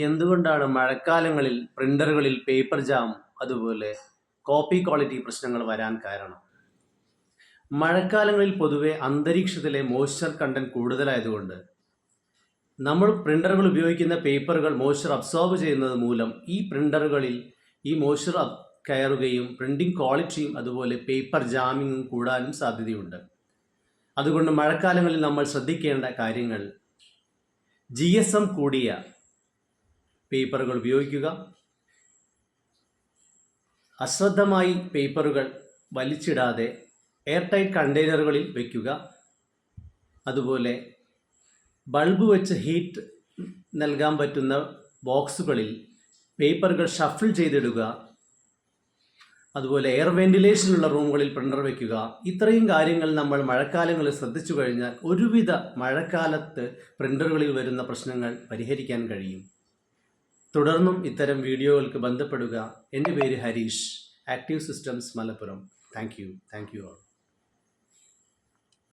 എന്തുകൊണ്ടാണ് മഴക്കാലങ്ങളിൽ പ്രിന്ററുകളിൽ paper jam അതുപോലെ copy quality പ്രശ്നങ്ങൾ വരാൻ കാരണം? മഴക്കാലങ്ങളിൽ പൊതുവെ അന്തരീക്ഷത്തിലെ മോയ്സ്ചർ കണ്ടന്റ് കൂടുതലായതുകൊണ്ട് നമ്മൾ പ്രിന്ററുകൾ ഉപയോഗിക്കുന്ന പേപ്പറുകൾ മോയ്സ്ചർ അബ്സോർബ് ചെയ്യുന്നത് മൂലം ഈ പ്രിന്ററുകളിൽ ഈ മോയ്സ്ചർ കയറുകയും പ്രിന്റിംഗ് ക്വാളിറ്റിയും അതുപോലെ പേപ്പർ ജാമിങ്ങും കൂടാനും സാധ്യതയുണ്ട്. അതുകൊണ്ട് മഴക്കാലങ്ങളിൽ നമ്മൾ ശ്രദ്ധിക്കേണ്ട കാര്യങ്ങൾ: GSM കൂടിയ പേപ്പറുകൾ ഉപയോഗിക്കുക, അശ്രദ്ധമായി പേപ്പറുകൾ വലിച്ചിടാതെ എയർ ടൈറ്റ് കണ്ടെയ്നറുകളിൽ വയ്ക്കുക, അതുപോലെ ബൾബ് വെച്ച് ഹീറ്റ് നൽകാൻ പറ്റുന്ന ബോക്സുകളിൽ പേപ്പറുകൾ ഷഫിൾ ചെയ്തിടുക, അതുപോലെ എയർ വെന്റിലേഷനുള്ള റൂമുകളിൽ പ്രിന്റർ വയ്ക്കുക. ഇത്രയും കാര്യങ്ങൾ നമ്മൾ മഴക്കാലങ്ങളിൽ ശ്രദ്ധിച്ചു കഴിഞ്ഞാൽ ഒരുവിധ മഴക്കാലത്ത് പ്രിന്ററുകളിൽ വരുന്ന പ്രശ്നങ്ങൾ പരിഹരിക്കാൻ കഴിയും. തുടർന്നും ഇത്തരം വീഡിയോകൾക്ക് ബന്ധപ്പെടുക. എൻ്റെ പേര് Harish, active systems Malappuram. Thank you.